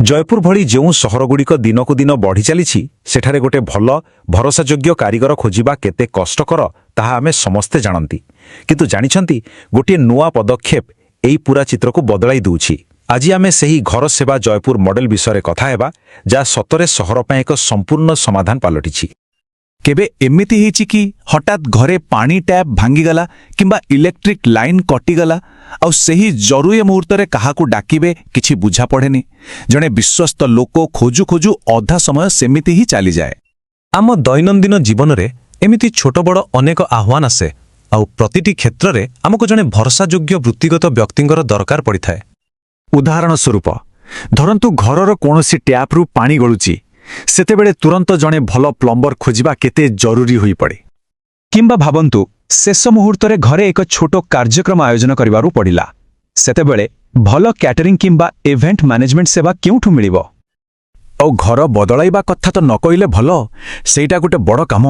ଜୟପୁର ଭଳି ଯେଉଁ ସହରଗୁଡ଼ିକ ଦିନକୁ ଦିନ ବଢ଼ି ଚାଲିଛି ସେଠାରେ ଗୋଟେ ଭଲ ଭରସାଯୋଗ୍ୟ କାରିଗର ଖୋଜିବା କେତେ କଷ୍ଟକର ତାହା ଆମେ ସମସ୍ତେ ଜାଣନ୍ତି। କିନ୍ତୁ ଜାଣିଛନ୍ତି ଗୋଟିଏ ନୂଆ ପଦକ୍ଷେପ ଏହି ପୂରା ଚିତ୍ରକୁ ବଦଳାଇ ଦେଉଛି। ଆଜି ଆମେ ସେହି ଘର ସେବା ଜୟପୁର ମଡେଲ ବିଷୟରେ କଥା ହେବା, ଯାହା ସତରେ ସହର ପାଇଁ ଏକ ସମ୍ପୂର୍ଣ୍ଣ ସମାଧାନ ପାଲଟିଛି। କେବେ ଏମିତି ହେଇଛି କି ହଠାତ୍ ଘରେ ପାଣି ଟ୍ୟାପ୍ ଭାଙ୍ଗିଗଲା କିମ୍ବା ଇଲେକ୍ଟ୍ରିକ୍ ଲାଇନ୍ କଟିଗଲା ଆଉ ସେହି ଜରୁରୀ ମୁହୂର୍ତ୍ତରେ କାହାକୁ ଡାକିବେ କିଛି ବୁଝା ପଡ଼େନି। ଜଣେ ବିଶ୍ୱସ୍ତ ଲୋକ ଖୋଜୁ ଖୋଜୁ ଅଧା ସମୟ ସେମିତି ହିଁ ଚାଲିଯାଏ। ଆମ ଦୈନନ୍ଦିନ ଜୀବନରେ ଏମିତି ଛୋଟ ବଡ଼ ଅନେକ ଆହ୍ୱାନ ଆସେ, ଆଉ ପ୍ରତିଟି କ୍ଷେତ୍ରରେ ଆମକୁ ଜଣେ ଭରସାଯୋଗ୍ୟ ବୃତ୍ତିଗତ ବ୍ୟକ୍ତିଙ୍କର ଦରକାର ପଡ଼ିଥାଏ। ଉଦାହରଣ ସ୍ୱରୂପ ଧରନ୍ତୁ ଘରର କୌଣସି ଟ୍ୟାପ୍ରୁ ପାଣି ଗଳୁଛି, ସେତେବେଳେ ତୁରନ୍ତ ଜଣେ ଭଲ ପ୍ଲମ୍ବର ଖୋଜିବା କେତେ ଜରୁରୀ ହୋଇପଡ଼େ। କିମ୍ବା ଭାବନ୍ତୁ ଶେଷ ମୁହୂର୍ତ୍ତରେ ଘରେ ଏକ ଛୋଟ କାର୍ଯ୍ୟକ୍ରମ ଆୟୋଜନ କରିବାକୁ ପଡ଼ିଲା, ସେତେବେଳେ ଭଲ କ୍ୟାଟରିଂ କିମ୍ବା ଇଭେଣ୍ଟ ମ୍ୟାନେଜମେଣ୍ଟ ସେବା କେଉଁଠୁ ମିଳିବ? ଆଉ ଘର ବଦଳାଇବା କଥା ତ ନ କହିଲେ ଭଲ, ସେଇଟା ଗୋଟେ ବଡ଼ କାମ।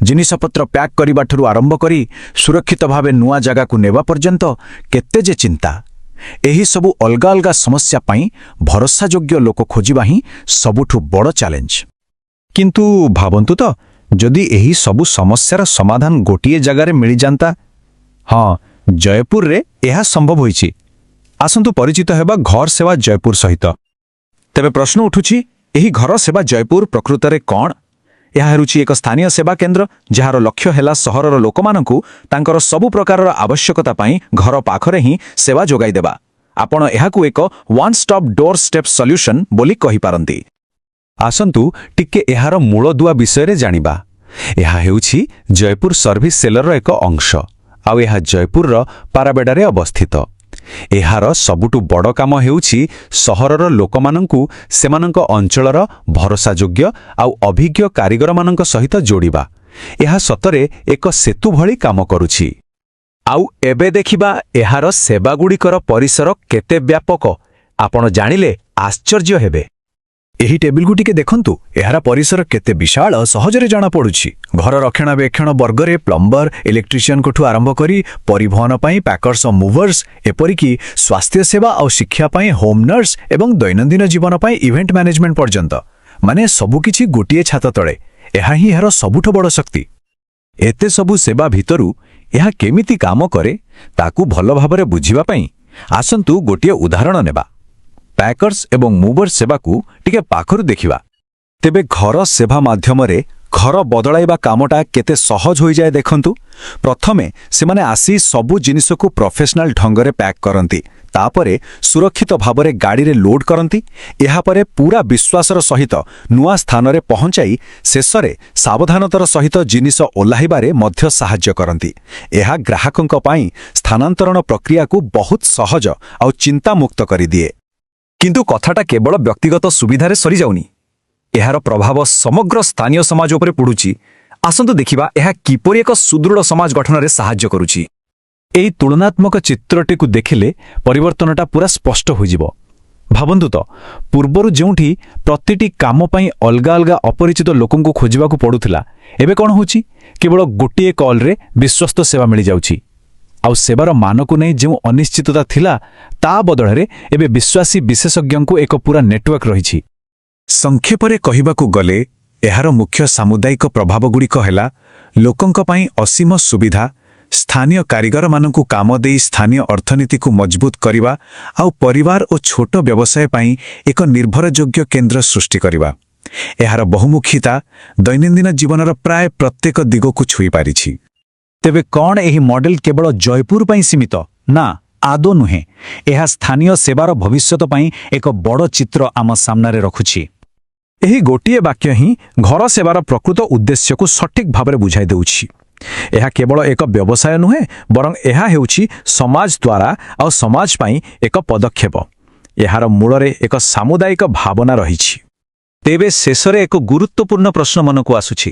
ଜିନିଷପତ୍ର ପ୍ୟାକ୍ କରିବାଠାରୁ ଆରମ୍ଭ କରି ସୁରକ୍ଷିତ ଭାବେ ନୂଆ ଜାଗାକୁ ନେବା ପର୍ଯ୍ୟନ୍ତ କେତେ ଯେ ଚିନ୍ତା। ଏହି ସବୁ ଅଲଗା ଅଲଗା ସମସ୍ୟା ପାଇଁ ଭରସାଯୋଗ୍ୟ ଲୋକ ଖୋଜିବା ହିଁ ସବୁଠୁ ବଡ଼ ଚ୍ୟାଲେଞ୍ଜ। କିନ୍ତୁ ଭାବନ୍ତୁ ତ, ଯଦି ଏହି ସବୁ ସମସ୍ୟାର ସମାଧାନ ଗୋଟିଏ ଜାଗାରେ ମିଳିଯାନ୍ତା। ହଁ, ଜୟପୁରରେ ଏହା ସମ୍ଭବ ହୋଇଛି। ଆସନ୍ତୁ ପରିଚିତ ହେବା ଘର ସେବା ଜୟପୁର ସହିତ। ତେବେ ପ୍ରଶ୍ନ ଉଠୁଛି, ଏହି ଘର ସେବା ଜୟପୁର ପ୍ରକୃତରେ କ'ଣ? ଏହା ହେଉଛି ଏକ ସ୍ଥାନୀୟ ସେବା କେନ୍ଦ୍ର ଯାହାର ଲକ୍ଷ୍ୟ ହେଲା ସହରର ଲୋକମାନଙ୍କୁ ତାଙ୍କର ସବୁ ପ୍ରକାରର ଆବଶ୍ୟକତା ପାଇଁ ଘର ପାଖରେ ହିଁ ସେବା ଯୋଗାଇ ଦେବା। ଆପଣ ଏହାକୁ ଏକ one stop door step solution ବୋଲି କହିପାରନ୍ତି। ଆସନ୍ତୁ ଟିକେ ଏହାର ମୂଳଦୁଆ ବିଷୟରେ ଜାଣିବା। ଏହା ହେଉଛି ଜୟପୁର ସର୍ଭିସ ସେଲର ଏକ ଅଂଶ, ଆଉ ଏହା ଜୟପୁରର ପାରାବେଡ଼ାରେ ଅବସ୍ଥିତ। ଏହାର ସବୁଠୁ ବଡ଼ କାମ ହେଉଛି ସହରର ଲୋକମାନଙ୍କୁ ସେମାନଙ୍କ ଅଞ୍ଚଳର ଭରସାଯୋଗ୍ୟ ଆଉ ଅଭିଜ୍ଞ କାରିଗରମାନଙ୍କ ସହିତ ଯୋଡ଼ିବା। ଏହା ସତରେ ଏକ ସେତୁ ଭଳି କାମ କରୁଛି। ଆଉ ଏବେ ଦେଖିବା ଏହାର ସେବାଗୁଡ଼ିକର ପରିସର କେତେ ବ୍ୟାପକ। ଆପଣ ଜାଣିଲେ ଆଶ୍ଚର୍ଯ୍ୟ ହେବେ। ଏହି ଟେବୁଲକୁ ଟିକେ ଦେଖନ୍ତୁ, ଏହାର ପରିସର କେତେ ବିଶାଳ ସହଜରେ ଜଣାପଡ଼ୁଛି। ଘର ରକ୍ଷଣାବେକ୍ଷଣ ବର୍ଗରେ ପ୍ଲମ୍ବର, ଇଲେକ୍ଟ୍ରିସିଆନଙ୍କଠୁ ଆରମ୍ଭ କରି ପରିବହନ ପାଇଁ ପ୍ୟାକର୍ସ ଓ ମୁଭର୍ସ, ଏପରିକି ସ୍ୱାସ୍ଥ୍ୟସେବା ଆଉ ଶିକ୍ଷା ପାଇଁ ହୋମ୍ ନର୍ସ ଏବଂ ଦୈନନ୍ଦିନ ଜୀବନ ପାଇଁ ଇଭେଣ୍ଟ ମ୍ୟାନେଜମେଣ୍ଟ ପର୍ଯ୍ୟନ୍ତ, ମାନେ ସବୁକିଛି ଗୋଟିଏ ଛାତ ତଳେ। ଏହା ହିଁ ଏହାର ସବୁଠୁ ବଡ଼ ଶକ୍ତି। ଏତେ ସବୁ ସେବା ଭିତରୁ ଏହା କେମିତି କାମ କରେ ତାକୁ ଭଲ ଭାବରେ ବୁଝିବା ପାଇଁ ଆସନ୍ତୁ ଗୋଟିଏ ଉଦାହରଣ ନେବା। ପ୍ୟାକର୍ସ ଏବଂ ମୁଭର୍ସ ସେବାକୁ ଟିକେ ପାଖରୁ ଦେଖିବା। ତେବେ ଘର ସେବା ମାଧ୍ୟମରେ ଘର ବଦଳାଇବା କାମଟା କେତେ ସହଜ ହୋଇଯାଏ ଦେଖନ୍ତୁ। ପ୍ରଥମେ ସେମାନେ ଆସି ସବୁ ଜିନିଷକୁ ପ୍ରଫେସନାଲ ଢଙ୍ଗରେ ପ୍ୟାକ୍ କରନ୍ତି, ତାପରେ ସୁରକ୍ଷିତ ଭାବରେ ଗାଡ଼ିରେ ଲୋଡ୍ କରନ୍ତି। ଏହାପରେ ପୁରା ବିଶ୍ୱାସର ସହିତ ନୂଆ ସ୍ଥାନରେ ପହଞ୍ଚାଇ ଶେଷରେ ସାବଧାନତାର ସହିତ ଜିନିଷ ଓହ୍ଲାଇବାରେ ମଧ୍ୟ ସାହାଯ୍ୟ କରନ୍ତି। ଏହା ଗ୍ରାହକଙ୍କ ପାଇଁ ସ୍ଥାନାନ୍ତରଣ ପ୍ରକ୍ରିୟାକୁ ବହୁତ ସହଜ ଆଉ ଚିନ୍ତାମୁକ୍ତ କରିଦିଏ। କିନ୍ତୁ କଥାଟା କେବଳ ବ୍ୟକ୍ତିଗତ ସୁବିଧାରେ ସରିଯାଉନି। ଏହାର ପ୍ରଭାବ ସମଗ୍ର ସ୍ଥାନୀୟ ସମାଜ ଉପରେ ପଡ଼ୁଛି। ଆସନ୍ତୁ ଦେଖିବା ଏହା କିପରି ଏକ ସୁଦୃଢ଼ ସମାଜ ଗଠନରେ ସାହାଯ୍ୟ କରୁଛି। ଏହି ତୁଳନାତ୍ମକ ଚିତ୍ରଟିକୁ ଦେଖିଲେ ପରିବର୍ତ୍ତନଟା ପୁରା ସ୍ପଷ୍ଟ ହୋଇଯିବ। ଭାବନ୍ତୁ ତ, ପୂର୍ବରୁ ଯେଉଁଠି ପ୍ରତିଟି କାମ ପାଇଁ ଅଲଗା ଅଲଗା ଅପରିଚିତ ଲୋକଙ୍କୁ ଖୋଜିବାକୁ ପଡ଼ୁଥିଲା, ଏବେ କ'ଣ ହେଉଛି? କେବଳ ଗୋଟିଏ କଲ୍ରେ ବିଶ୍ୱସ୍ତ ସେବା ମିଳିଯାଉଛି। ଆଉ ସେବାର ମାନକୁ ନେଇ ଯେଉଁ ଅନିଶ୍ଚିତତା ଥିଲା, ତା ବଦଳରେ ଏବେ ବିଶ୍ୱାସୀ ବିଶେଷଜ୍ଞଙ୍କୁ ଏକ ପୁରା ନେଟୱାର୍କ ରହିଛି। ସଂକ୍ଷେପରେ କହିବାକୁ ଗଲେ ଏହାର ମୁଖ୍ୟ ସାମୁଦାୟିକ ପ୍ରଭାବଗୁଡ଼ିକ ହେଲା ଲୋକଙ୍କ ପାଇଁ ଅସୀମ ସୁବିଧା, ସ୍ଥାନୀୟ କାରିଗରମାନଙ୍କୁ କାମ ଦେଇ ସ୍ଥାନୀୟ ଅର୍ଥନୀତିକୁ ମଜବୁତ କରିବା, ଆଉ ପରିବାର ଓ ଛୋଟ ବ୍ୟବସାୟ ପାଇଁ ଏକ ନିର୍ଭରଯୋଗ୍ୟ କେନ୍ଦ୍ର ସୃଷ୍ଟି କରିବା। ଏହାର ବହୁମୁଖୀତା ଦୈନନ୍ଦିନ ଜୀବନର ପ୍ରାୟ ପ୍ରତ୍ୟେକ ଦିଗକୁ ଛୁଇଁ ପାରିଛି। ତେବେ କ'ଣ ଏହି ମଡେଲ କେବଳ ଜୟପୁର ପାଇଁ ସୀମିତ? ନା, ଆଦୌ ନୁହେଁ। ଏହା ସ୍ଥାନୀୟ ସେବାର ଭବିଷ୍ୟତ ପାଇଁ ଏକ ବଡ଼ ଚିତ୍ର ଆମ ସାମ୍ନାରେ ରଖୁଛି। ଏହି ଗୋଟିଏ ବାକ୍ୟ ହିଁ ଘର ସେବାର ପ୍ରକୃତ ଉଦ୍ଦେଶ୍ୟକୁ ସଠିକ୍ ଭାବରେ ବୁଝାଇ ଦେଉଛି। ଏହା କେବଳ ଏକ ବ୍ୟବସାୟ ନୁହେଁ, ବରଂ ଏହା ହେଉଛି ସମାଜ ଦ୍ୱାରା ଆଉ ସମାଜ ପାଇଁ ଏକ ପଦକ୍ଷେପ। ଏହାର ମୂଳରେ ଏକ ସାମୁଦାୟିକ ଭାବନା ରହିଛି। ତେବେ ଶେଷରେ ଏକ ଗୁରୁତ୍ୱପୂର୍ଣ୍ଣ ପ୍ରଶ୍ନ ମନକୁ ଆସୁଛି।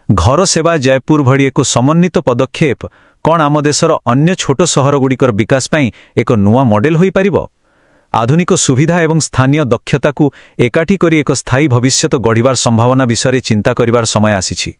ଘର ସେବା ଜୟପୁର ଭଳି ଏକ ସମନ୍ୱିତ ପଦକ୍ଷେପ କ'ଣ ଆମ ଦେଶର ଅନ୍ୟ ଛୋଟ ସହରଗୁଡ଼ିକର ବିକାଶ ପାଇଁ ଏକ ନୂଆ ମଡେଲ ହୋଇପାରିବ? ଆଧୁନିକ ସୁବିଧା ଏବଂ ସ୍ଥାନୀୟ ଦକ୍ଷତାକୁ ଏକାଠି କରି ଏକ ସ୍ଥାୟୀ ଭବିଷ୍ୟତ ଗଢ଼ିବାର ସମ୍ଭାବନା ବିଷୟରେ ଚିନ୍ତା କରିବାର ସମୟ ଆସିଛି।